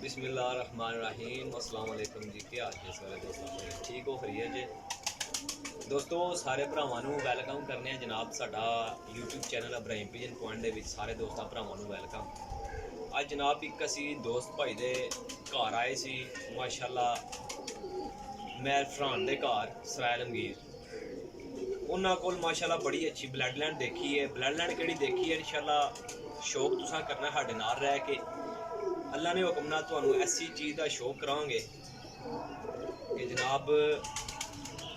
बिस्मिल्लाहिर्रहमानिर्रहीम। अस्सलाम वालेकुम जी, क्या हाल है सारे दोस्तों? ठीक हो, खरी है जी दोस्तों। सारे भरावां नूं वैलकम करने जनाब साडा YouTube channel Ibrahim pigeon point दे विच सारे दोस्तां भरावां नूं वैलकम। अज जनाब एक असी दोस्त भाई दे घर आए सी माशाअल्लाह। मेरे भरान दे घर सराय लमगीर उन्हां कोल माशाअल्लाह बड़ी अच्छी ब्लड लाइन देखी है। ब्लड लाइन केड़ी देखी है इंशाअल्लाह शौक तुसां करना साडे नाल रह के। अल्लाह ने हुक्म नाल तुहानूं ऐसी चीज़ का शौक करांगे कि जनाब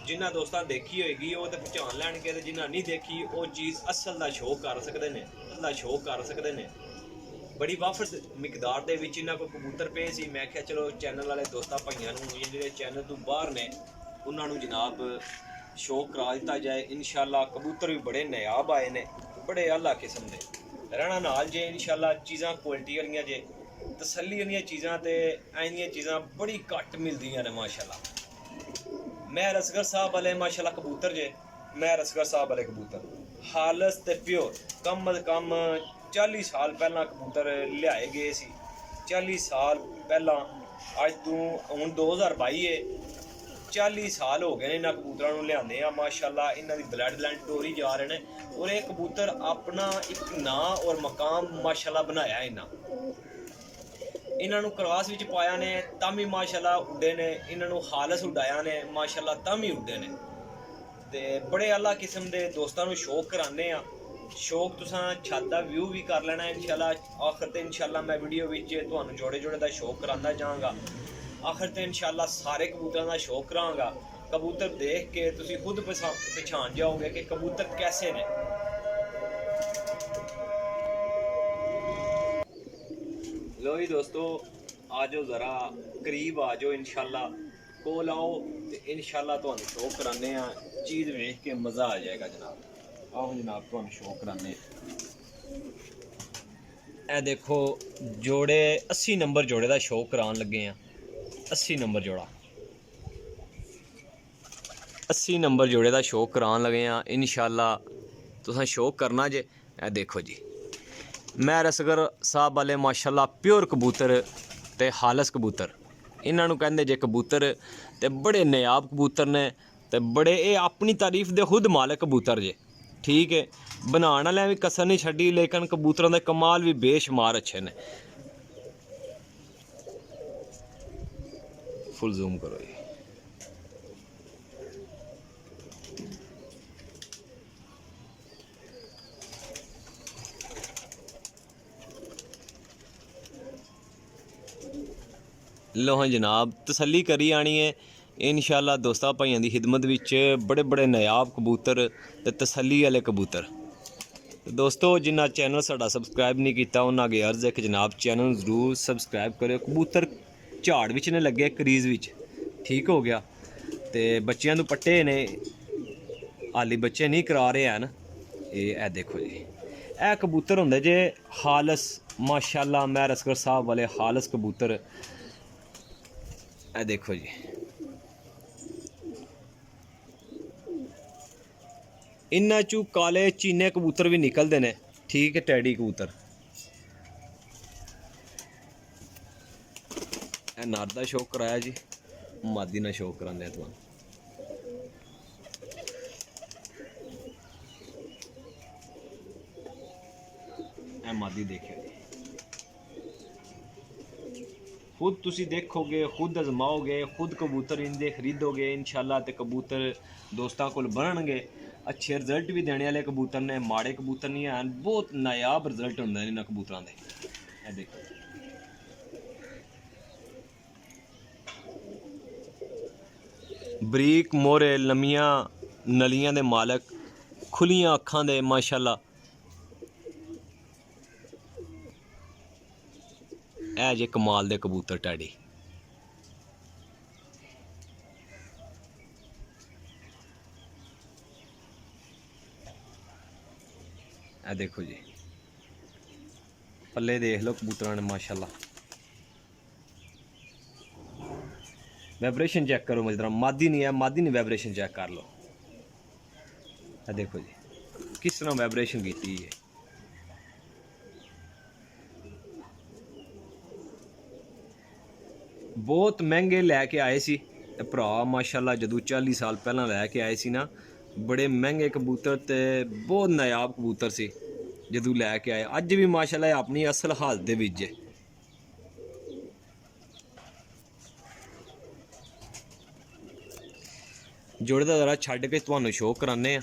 जिन्हां दोस्तां देखी होएगी वो तो पहचान लैणगे, ते जिन्हां नहीं देखी वो चीज़ असल का शौक कर सकते हैं, अल्लाह शौक कर सकते हैं। बड़ी वाफर मिकदार दे विच इन्हां कोल कबूतर पे सी। मैं आख्या चलो चैनल वाले दोस्तां भाइयां नूं जिहड़े चैनल तो बाहर ने उन्हां नूं जनाब शौक करा दिता जाए। इंशाअल्लाह कबूतर भी बड़े नायाब आए ने, बड़े आला किस्म दे रहना नाल जे। इंशाअल्लाह चीज़ां क्वालिटी वालियां जे, तसल्ली वाली चीज़ां ते ऐनियां चीज़ां बड़ी घट मिलदियां ने माशाअल्लाह। मैं असगर साहब वाले माशाअल्लाह कबूतर जे, मैं असगर साहब वाले कबूतर हालस ते प्योर कम अज कम 40 साल पहला कबूतर लियाए गए सी। 40 साल पहला, अज तू हुण 2022 है, 40 साल हो गए ने इन्हां कबूतरां नूं लिआंदे आ माशाअल्लाह। इन्हां दी ब्लड लाइन टोरी जा रहे हैं और ये कबूतर अपना एक नां और मकाम माशाअल्लाह बनाया इन्हां। इन्हां नूं क्रॉस विच पाया ने तां भी माशाअल्लाह उड्डे ने, इन्हां नूं हालस उड्डाया ने माशाअल्लाह तां भी उड्डे ने। ते बड़े आला किस्म दे दोस्तां नूं शौक कराने आ। शौक तुसां छत दा व्यू भी कर लेना इंशाअल्लाह। आखिर ते इंशाअल्लाह मैं वीडियो विच तुहानूं जोड़े जोड़े दा शौक करांदा जांगा। आखिर ते इंशाअल्लाह सारे कबूतरां दा शौक करांगा। कबूतर देख के तुसीं खुद पहचान जाओगे कि कबूतर कैसे ने। लो जी दोस्तों, आ जाओ ज़रा करीब आ जाओ इंशाअल्लाह, कोल आओ तो इंशाअल्लाह तुहानूं शौक कराने चीज़ वेख के मज़ा आ जाएगा जनाब। आओ जनाब तुहानूं शौक कराने। ए देखो जोड़े 80 नंबर जोड़े का शौक करान लगे हैं। 80 नंबर जोड़ा, 80 नंबर जोड़े का शौक करान लगे हैं इंशाअल्लाह। तुसां शौक करना जे। ए देखो जी मैं असगर साहब वाले माशाअल्लाह प्योर कबूतर ते हालस कबूतर इन्हां नूं कहंदे जे कबूतर, ते बड़े नायाब कबूतर ने ते बड़े ये अपनी तारीफ दे खुद मालक कबूतर जे। ठीक है, बनाने वाले भी कसर नहीं छड्डी, लेकिन कबूतरों के कमाल भी बेशुमार अच्छे ने। फुल जूम करो जी। लो हाँ जनाब, तसल्ली करी आनी है इंशाअल्लाह। दोस्तां भाइयों की खिदमत विच बड़े बड़े नायाब कबूतर ते तसल्ली वाले कबूतर। दोस्तों जिन्ना चैनल साडा सबसक्राइब नहीं किया उन्होंने अगे अर्ज है कि जनाब चैनल जरूर सबसक्राइब करो। कबूतर झाड़ विच ने लगे करीज विच, ठीक हो गया। तो बच्चों को पट्टे ने हाली बच्चे नहीं करा रहे हैं। ये देखो जी ए कबूतर होंगे जे हालस माशाअल्लाह। मैं असगर साहब वाले हालस कबूतर। ए देखो जी इन्हां चू काले चीने कबूतर भी निकलते हैं, ठीक है। टैडी कबूतर ए नर दा शौक कराया जी, मादी ना शौक कराने तुहानूं। ए मादी देखियो जी, खुद तुसी देखोगे, खुद आजमाओगे, खुद कबूतर इनके खरीदोगे इंशाअल्लाह। तो कबूतर दोस्तों को बननगे अच्छे। रिजल्ट भी देने वाले कबूतर ने, माड़े कबूतर नहीं हैं। बहुत नायाब रिजल्ट होंगे इन्होंने कबूतरों के। देखो बरीक मोहरे लम्मियां नलियां दे मालक, खुलियां अखां दे माशाअल्लाह। ए जे कमाल दे कबूतर टैडी। ए देखो जी पल्ले देख लो कबूतरां ने माशाअल्लाह। वाइब्रेशन चेक करो मजदरा, मादी नहीं है, मादी नहीं वाइब्रेशन चेक कर लो। ए देखो जी किस तरह वाइब्रेशन की है। ਬਹੁਤ ਮਹਿੰਗੇ ਲੈ ਕੇ ਆਏ ਸੀ ਇਹ ਭਰਾ ਮਾਸ਼ਾਅੱਲਾ। ਜਦੋਂ 40 ਸਾਲ ਪਹਿਲਾਂ ਲੈ ਕੇ ਆਏ ਸੀ ਨਾ, ਬੜੇ ਮਹਿੰਗੇ ਕਬੂਤਰ ਤੇ ਬਹੁਤ ਨਾਯਾਬ ਕਬੂਤਰ ਸੀ ਜਦੋਂ ਲੈ ਕੇ ਆਏ। ਅੱਜ ਵੀ ਮਾਸ਼ਾਅੱਲਾ ਇਹ ਆਪਣੀ ਅਸਲ ਹਾਲਤ ਦੇ ਵਿੱਚ ਹੈ। ਜੋੜੇ ਦਾ ਜ਼ਰਾ ਛੱਡ ਕੇ ਤੁਹਾਨੂੰ ਸ਼ੋਅ ਕਰਾਨੇ ਆ।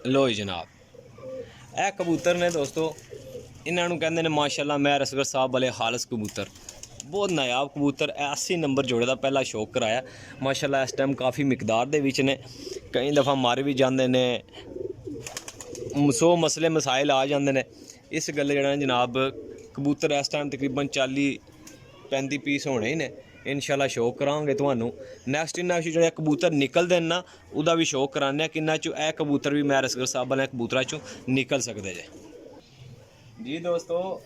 लो जनाब, ਇਹ ਕਬੂਤਰ ਨੇ ਦੋਸਤੋ, ਇਹਨਾਂ ਨੂੰ ਕਹਿੰਦੇ ਨੇ ਮਾਸ਼ਾਅੱਲਾ ਮੈਂ ਰਸਗਰ ਸਾਹਿਬ ਵਾਲੇ ਹਾਲਸ ਕਬੂਤਰ। ਬਹੁਤ ਨਾਯਾਬ ਕਬੂਤਰ। 80 ਨੰਬਰ ਜੋੜੇ ਦਾ ਪਹਿਲਾ ਸ਼ੌਕ ਕਰਾਇਆ ਮਾਸ਼ਾਅੱਲਾ। ਇਸ ਟਾਈਮ ਕਾफ़ी ਮਿਕਦਾਰ ਦੇ ਵਿੱਚ ਨੇ, ਕਈ ਦफ़ਾ ਮਰ ਵੀ ਜਾਂਦੇ ਨੇ, ਸੋ ਮਸਲੇ ਮਸਾਇਲ ਆ ਜਾਂਦੇ ਨੇ। ਇਸ ਗੱਲ ਜਿਹੜਾ ਜਨਾਬ ਕਬੂਤਰ ਇਸ ਟਾਈਮ ਤਕਰੀਬਨ 40-35 ਪੀਸ ਹੋਣੇ ਹੀ ਨੇ। इंशाल्लाह शौक करांगे ਤੁਹਾਨੂੰ। ਨੈਕਸਟ ਇਹਨਾਂ ਵਿੱਚ ਜਿਹੜੇ ਕਬੂਤਰ ਨਿਕਲਦੇ ਨੇ ਨਾ, ਉਹਦਾ ਵੀ ਸ਼ੌਕ ਕਰਾਉਂਦੇ ਆ ਕਿੰਨਾ ਚੋਂ ਇਹ ਕਬੂਤਰ ਵੀ ਮੈਂ ਰਸਗਰ ਸਾਹਿਬ ਵਾਲੇ ਕਬੂਤਰਾਂ ਚੋਂ ਨਿਕਲ ਸਕਦੇ ਜੇ। ਜੀ ਦੋਸਤੋ,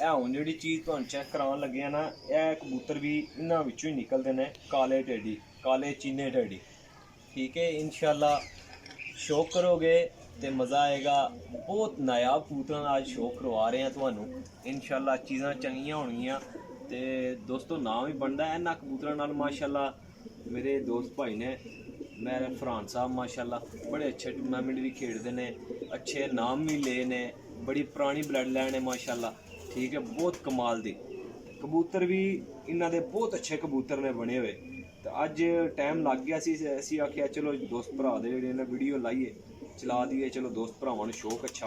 ਇਹ ਹੁਣ ਜਿਹੜੀ ਚੀਜ਼ ਤੁਹਾਨੂੰ ਚੈੱਕ ਕਰਾਉਣ ਲੱਗੇ ਆ ਨਾ, ਇਹ ਕਬੂਤਰ ਵੀ ਇਹਨਾਂ ਵਿੱਚੋਂ ਹੀ ਨਿਕਲਦੇ ਨੇ। ਕਾਲੇ ਟੇਡੀ, ਕਾਲੇ ਚੀਨੇ ਟੇਡੀ, ठीक है। इंशाल्लाह शौक करोगे तो मज़ा आएगा। बहुत नायाब कबूतर आज शौक करवा रहे हैं ਤੁਹਾਨੂੰ। इंशाल्लाह चीज़ां चंगियां होणगियां ਤੇ ਦੋਸਤੋ ਨਾਮ ਵੀ ਬਣਦਾ ਇਹਨਾਂ ਕਬੂਤਰਾਂ ਨਾਲ ਮਾਸ਼ਾਅੱਲਾ। ਮੇਰੇ ਦੋਸਤ ਭਾਈ ਨੇ ਮੇਰੇ ਫਰਹਾਨ ਸਾਹਿਬ ਮਾਸ਼ਾਅੱਲਾ ਬੜੇ ਅੱਛੇ ਟੂਰਨਾਮੈਂਟ ਵੀ ਖੇਡਦੇ ਨੇ, ਅੱਛੇ ਨਾਮ ਵੀ ਲਏ ਨੇ, ਬੜੀ ਪੁਰਾਣੀ ਬਲੱਡ ਲਾਈਨ ਹੈ ਮਾਸ਼ਾਅੱਲਾ। ਠੀਕ ਹੈ, ਬਹੁਤ ਕਮਾਲ ਦੀ ਕਬੂਤਰ ਵੀ ਇਹਨਾਂ ਦੇ ਬਹੁਤ ਅੱਛੇ ਕਬੂਤਰ ਨੇ ਬਣੇ ਹੋਏ। ਤੇ ਅੱਜ ਟਾਈਮ ਲੱਗ ਗਿਆ ਸੀ, ਅਸੀਂ ਆਖਿਆ ਚਲੋ ਦੋਸਤ ਭਰਾ ਦੇ ਜਿਹੜੇ ਨੇ ਵੀਡੀਓ ਲਾਈਏ, ਚਲਾ ਦਈਏ, ਚਲੋ ਦੋਸਤ ਭਰਾਵਾਂ ਨੂੰ ਸ਼ੌਕ ਅੱਛਾ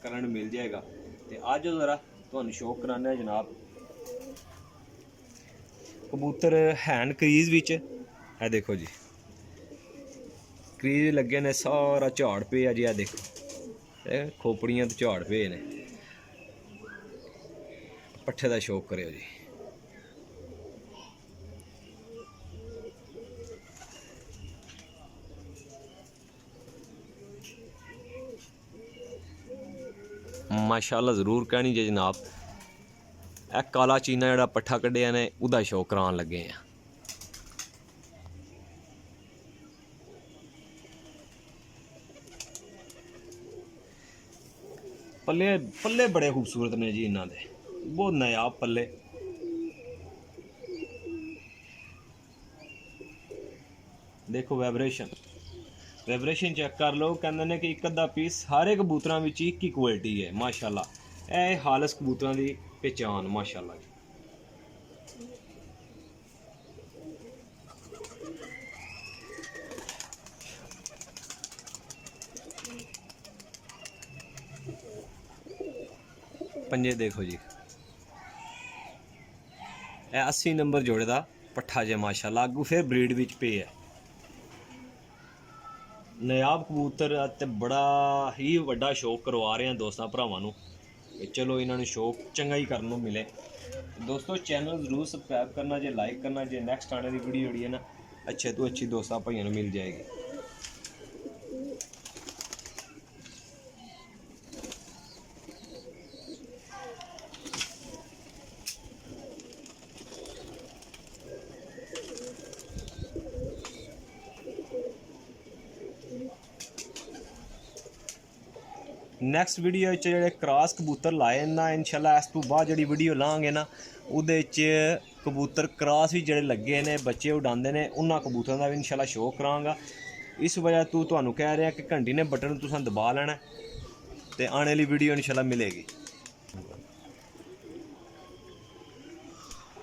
ਕਰਨ ਮਿਲ ਜਾਏਗਾ। ਤੇ ਅੱਜ ਜ਼ਰਾ ਤੁਹਾਨੂੰ ਸ਼ੌਕ ਕਰਾਉਂਦੇ ਜਨਾਬ। कबूतर हैंड क्रीज विच है, देखो जी क्रीज लगे ने, सारा झाड़ पे है जी। देखो खोपड़ियां तो झाड़ पे ने। पट्ठे का शौक करो जी। माशाअल्लाह ज़रूर कहनी जी जनाब। ਇਹ ਕਾਲਾ ਚੀਨਾ ਜਿਹੜਾ ਪੱਠਾ ਕੱਢਿਆ ਨੇ, ਉਹਦਾ ਸ਼ੌਕ ਕਰਾਉਣ ਲੱਗੇ ਆ। ਪੱਲੇ ਪੱਲੇ ਬੜੇ ਖੂਬਸੂਰਤ ਨੇ ਜੀ ਇਹਨਾਂ ਦੇ, ਬਹੁਤ ਨਾਯਾਬ ਪੱਲੇ। ਦੇਖੋ ਵੈਬਰੇਸ਼ਨ ਚੈੱਕ ਕਰ ਲਓ। ਕਹਿੰਦੇ ਨੇ ਕਿ ਇੱਕ ਅੱਧਾ ਪੀਸ ਸਾਰੇ ਕਬੂਤਰਾਂ ਵਿੱਚ ਇੱਕ ਹੀ ਕੁਆਲਿਟੀ ਹੈ ਮਾਸ਼ਾਅੱਲਾ। ਇਹ ਹਾਲਸ ਕਬੂਤਰਾਂ ਦੀ पहचान माशाअल्लाह जी। पंजे देखो जी, 80 नंबर जोड़े का पट्ठा जे माशाअल्लाह। अगू फिर ब्रीड विच पे है। नायाब कबूतर ते बड़ा ही वड्डा शौक करवा रहे हैं दोस्तों भरावां नूं। चलो इन्होंने शौक चंगा ही करने मिले। दोस्तों चैनल ज़रूर सबसक्राइब करना जे, लाइक करना जे। नैक्सट आने की वीडियो जी है ना अच्छे तो अच्छी दोस्तों भाइयों मिल जाएगी। नैक्सट वीडियो जो क्रॉस कबूतर लाए ना, इंशाल्लाह इस तो बाद जी वीडियो लाँगे ना, उहदे कबूतर क्रॉस भी जोड़े लगे ने, बच्चे उड़ाते हैं, उन्होंने कबूतरों का भी इंशाल्लाह शो कराँगा। इस वजह तो तुहानू कह रहा कि घंटी ने बटन तुसां दबा लेना तो आने वाली वीडियो इंशाल्लाह मिलेगी।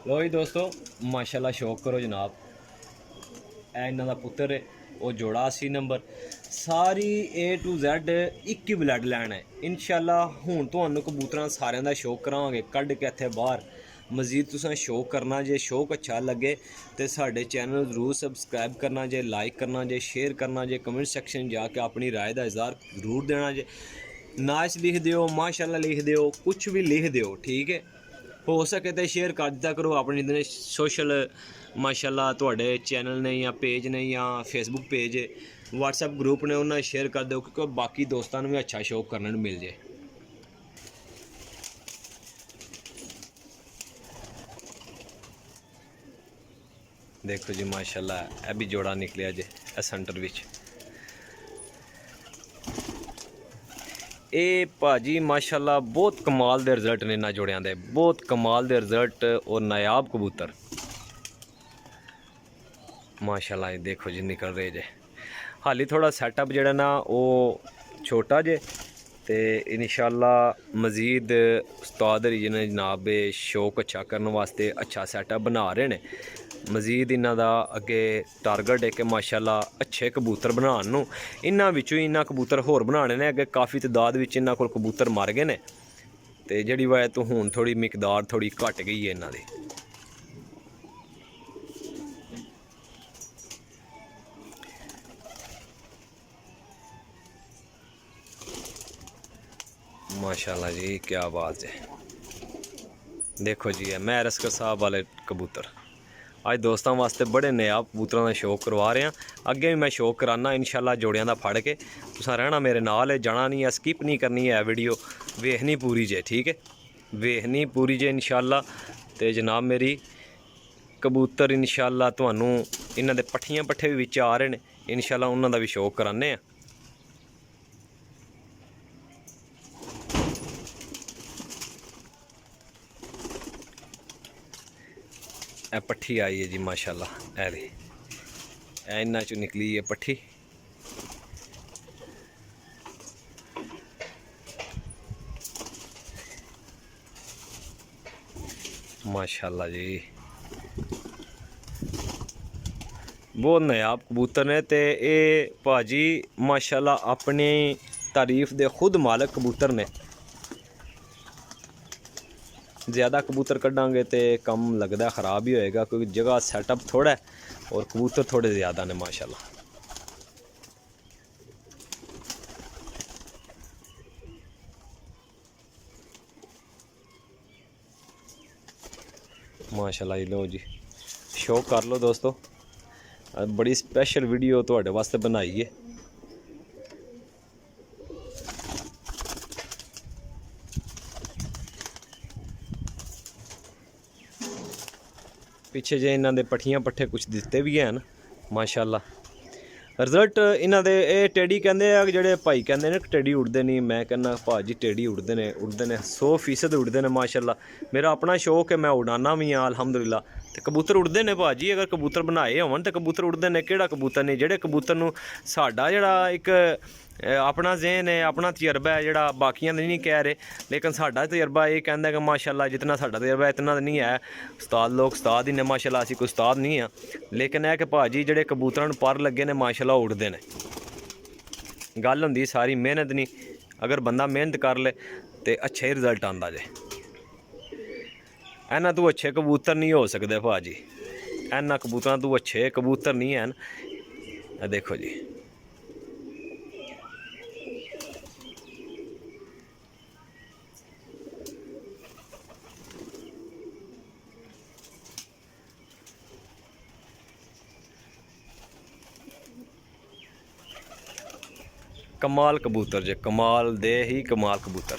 लो जी दोस्तों माशाल्लाह शौक करो जनाब। इन्हों का पुत्र है वो जोड़ा 80 नंबर। सारी A to Z एक ही ब्लड लाइन है। इंशाल्लाह हुण तुहानू कबूतरां सारियां दा शौक करांगे कढ़ के इत्थे बाहर। मजीद तुसां शौक करना जे, शौक अच्छा लगे तो साडे चैनल ज़रूर सबसक्राइब करना जे, लाइक करना जे, शेयर करना जे, कमेंट सैक्शन जाके अपनी राय का इज़हार ज़रूर देना जे। नाच लिख दिओ, माशाल्लाह लिख दिओ, कुछ भी लिख दिओ, ठीक है। हो सके तो शेयर कर दिया करो अपने जितने सोशल माशाल्लाह तुहाडे चैनल ने या पेज ने या फेसबुक पेज व्हाट्सएप ग्रुप ने, उन्हें शेयर कर दो क्योंकि बाकी दोस्तों भी अच्छा शौक करने मिल जाए। देखो जी माशाल्लाह यह भी जोड़ा निकलिया जे सेंटर विच। ਇਹ ਭਾਜੀ ਮਾਸ਼ਾਅੱਲਾ ਬਹੁਤ ਕਮਾਲ ਦੇ ਰਿਜ਼ਲਟ ਨੇ ਇਹਨਾਂ ਜੋੜਿਆਂ ਦੇ, ਬਹੁਤ ਕਮਾਲ ਦੇ ਰਿਜ਼ਲਟ ਔਰ ਨਾयाब ਕਬੂਤਰ ਮਾਸ਼ਾਅੱਲਾ। ਇਹ ਦੇਖੋ ਜੀ ਨਿਕਲ ਰਹੇ ਜੇ। ਹਾਲੀ ਥੋੜਾ ਸੈਟਅਪ ਜਿਹੜਾ ਨਾ ਉਹ ਛੋਟਾ ਜੇ ਤੇ इंशाअल्लाह मज़ीद उस्ताद ने जनाब शौक अच्छा करने वास्ते अच्छा सैटअप बना रहे हैं। मज़ीद इन्हां दा अगे टारगेट है कि माशाअल्लाह अच्छे कबूतर बनाने नूं। इन्हां विचों इन्हां कबूतर होर बनाने ने, अगे काफ़ी तादाद विच इन्हां कोल कबूतर मर गए ने ते जिहड़ी वजह तो हुण थोड़ी मिकदार थोड़ी घट गई है इन्हां दी। माशाल्लाह जी क्या बात है। देखो जी मैं रस्कर साहब वाले कबूतर अज दोस्तों वास्ते बड़े नायाब कबूतरों का शौक करवा रहे हैं। अगे भी मैं शौक कराना इंशाअल्लाह जोड़ियां दा फड़ के। तुसां रहना मेरे नाल है, जाना नहीं है, स्किप नहीं करनी है, वीडियो वेखनी पूरी जे, ठीक है, वेखनी पूरी जे इंशाअल्लाह। तो जनाब मेरी कबूतर इंशाअल्लाह तुहानूं इन्हां दे पट्ठियां पट्ठे भी विच आ रहे हैं, इंशाअल्लाह उन्हां दा भी शौक कराने हैं। ए पट्ठी आई है जी माशाल्लाह, ए इन्ना चो निकली है पट्ठी। माशाल्लाह जी बहुत नायाब कबूतर ने ते ये भाजी माशाल्लाह अपनी तारीफ दे खुद मालक कबूतर ने। ज़्यादा कबूतर कढ़ांगे तो कम लगता ख़राब ही होएगा, क्योंकि जगह सैटअप थोड़ा है और कबूतर थोड़े ज़्यादा ने माशाल्लाह। माशाल्लाह लो जी शौक कर लो दोस्तों, बड़ी स्पेशल वीडियो तुहाडे वास्ते बनाई है। पिछे जे इन्हां दे पट्ठियां पट्ठे कुछ दिते भी हैं माशाल्लाह। रिजल्ट इन्हां दे ये टेढ़ी कहंदे आ, जेहड़े भाई कहंदे ने टेढ़ी उड़दे नहीं, मैं कहना भाजी टेढ़ी उड़दे ने 100% उड़दे ने माशाल्लाह। मेरा अपना शौक है, मैं उड़ाना भी हाँ अल्हम्दुलिल्लाह। तो कबूतर उड़दे ने भाजी, अगर कबूतर बनाए होवन तो कबूतर उड़दे ने। केड़ा कबूतर नहीं, जेहड़े कबूतर नूं साडा जेहड़ा एक अपना ज़हन है, अपना तजर्बा है, जेहड़ा बाकियां नहीं कह रहे, लेकिन साडा तजर्बा ये कहंदा कि माशाल्लाह जितना साडा तजर्बा है इतना नहीं है। उस्ताद लोग उस्ताद ही ने माशाल्लाह, असीं कोई उस्ताद नहीं है, लेकिन है कि भाजी जेहड़े कबूतरां नूं पर लगे ने माशाल्लाह उड़दे ने। गल हुंदी सारी मेहनत नहीं, अगर बंदा मेहनत कर ले तो अच्छे ही रिजल्ट आंदा जे। इन्हां तों अच्छे कबूतर नहीं हो सकते भाजी, इन्हां कबूतरां तों अच्छे कबूतर नहीं हैं। देखो जी कमाल कबूतर जे, कमाल दे ही कमाल कबूतर।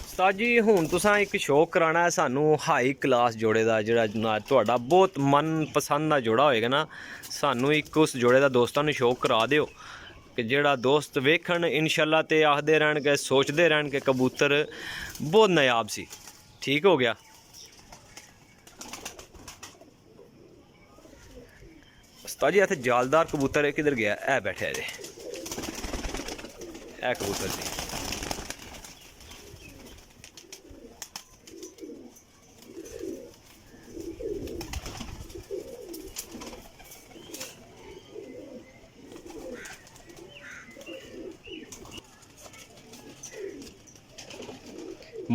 उस्ताद जी हुण तुसां एक शौक कराना है सानू हाई क्लास जोड़े का, जिहड़ा तुहाडा बहुत मन पसंद का जोड़ा होएगा ना, सानू एक उस जोड़े का दोस्तां नूं शौक करा दिओ कि जेड़ा दोस्त वेखण इंशाअल्लाह ते आखदे रहन के सोचते रहन के कबूतर बहुत नायाब सी। ठीक हो गया उस्ताद जी। इत्थे जालदार कबूतर किधर गया? ए बैठे जे ए कबूतर जी।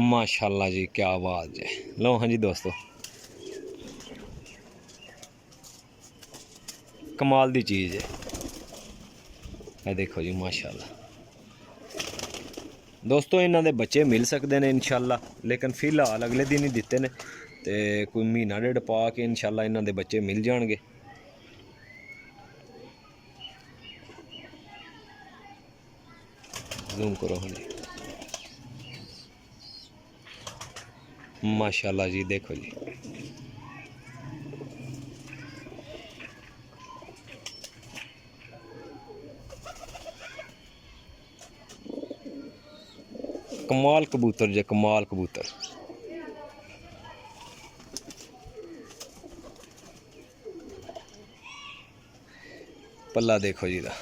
माशाल्लाह जी क्या आवाज़ है। लो हाँ जी दोस्तों कमाल दी चीज़ है, ये देखो जी माशाल्लाह। दोस्तों इन्हां दे बच्चे मिल सकते हैं इंशाल्लाह, लेकिन फिलहाल अगले दिन ही दिते ने, तो कोई महीना डेढ़ पा के इंशाल्लाह इन्हां दे बच्चे मिल जाएंगे। जूम करो हाँ जी। माशाल्लाह जी। देखो जी कमाल कबूतर जे, कमाल कबूतर। पल्ला देखो जी दा।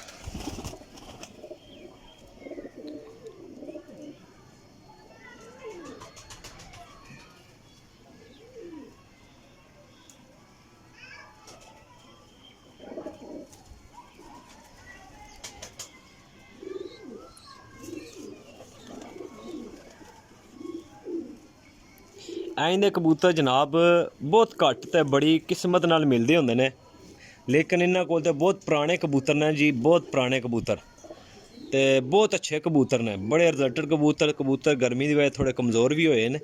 ਐਂ ਦੇ ਕਬੂतर ਜਨਾਬ ਬਹੁਤ ਘੱਟ ਤੇ ਬੜੀ ਕਿਸਮਤ ਨਾਲ ਮਿਲਦੇ ਹੁੰਦੇ ਨੇ, ਲੇਕਿਨ ਇਹਨਾਂ ਕੋਲ ਤੇ ਬਹੁਤ ਪੁਰਾਣੇ ਕਬੂਤਰ ਨੇ ਜੀ, ਬਹੁਤ ਪੁਰਾਣੇ ਕਬੂਤਰ ਤੇ ਬਹੁਤ ਅੱਛੇ ਕਬੂਤਰ ਨੇ, ਬੜੇ ਰਿਜ਼ਲਟਡ ਕਬੂਤਰ। ਕਬੂਤਰ ਗਰਮੀ ਦੀ ਵਜ੍ਹਾ ਥੋੜੇ ਕਮਜ਼ੋਰ ਵੀ ਹੋਏ ਨੇ।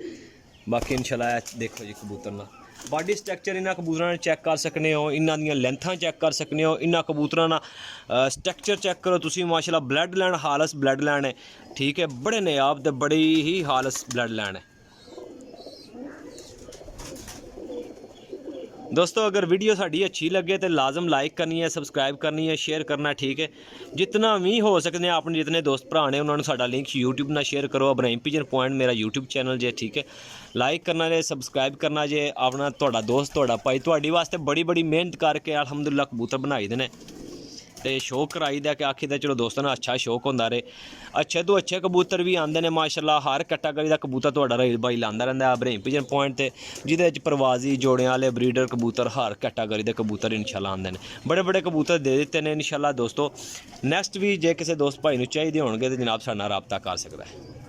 ਬਾਕੀ ਇਨਸ਼ਾਅੱਲਾ ਦੇਖੋ ਜੀ ਕਬੂਤਰ ਨਾਲ ਬਾਡੀ ਸਟਰਕਚਰ ਇਹਨਾਂ ਕਬੂਤਰਾਂ ਨੂੰ ਚੈੱਕ ਕਰ ਸਕਨੇ ਹੋ, ਇਹਨਾਂ ਦੀਆਂ ਲੈਂਥਾਂ ਚੈੱਕ ਕਰ ਸਕਨੇ ਹੋ, ਇਹਨਾਂ ਕਬੂਤਰਾਂ ਦਾ ਸਟਰਕਚਰ ਚੈੱਕ ਕਰੋ ਤੁਸੀਂ। ਮਾਸ਼ਾਅੱਲਾ blood line halls blood line ਹੈ, ਠੀਕ ਹੈ, ਬੜੇ ਨਾਯਾਬ ਤੇ ਬੜੀ ਹੀ ਹਾਲਸ ਬਲੱਡ ਲਾਈਨ है। दोस्तों अगर वीडियो साड़ी अच्छी लगे तो लाजम लाइक करनी है, सबसक्राइब करनी है, शेयर करना, ठीक है। जितना भी हो सकते हैं अपने जितने दोस्त भरा ने उन्होंने साडा लिंक यूट्यूब ना शेयर करो। इब्राहिम पिजन पॉइंट मेरा यूट्यूब चैनल जे, ठीक है। लाइक करना जे, सबसक्राइब करना जे। अपना तुहाडा दोस्त तुहाडा भाई तुहाडी वास्ते बड़ी बड़ी मेहनत करके अल्हम्दुलिल्लाह कबूतर बनाई दे ने ते शौक कराई दा कि आखी दा चलो दोस्तों ना अच्छा शौक होंदा रहे। अच्छे तो अच्छे कबूतर भी आंदे ने माशाल्लाह, हर कैटागरी दा कबूतर तुहाडा रहील भाई लांदा रहिंदा इब्राहिम पिजन पॉइंट ते, जिहदे विच प्रवासी जोड़े वाले ब्रीडर कबूतर हर कैटागरी दे कबूतर इंशाल्लाह आंदे ने। बड़े बड़े कबूतर दे दित्ते ने इंशाल्लाह दोस्तों। नैक्सट भी जे किसी दोस्त भाई नूं चाहीदे होणगे ते जनाब साडे नाल राबता कर सकदा है।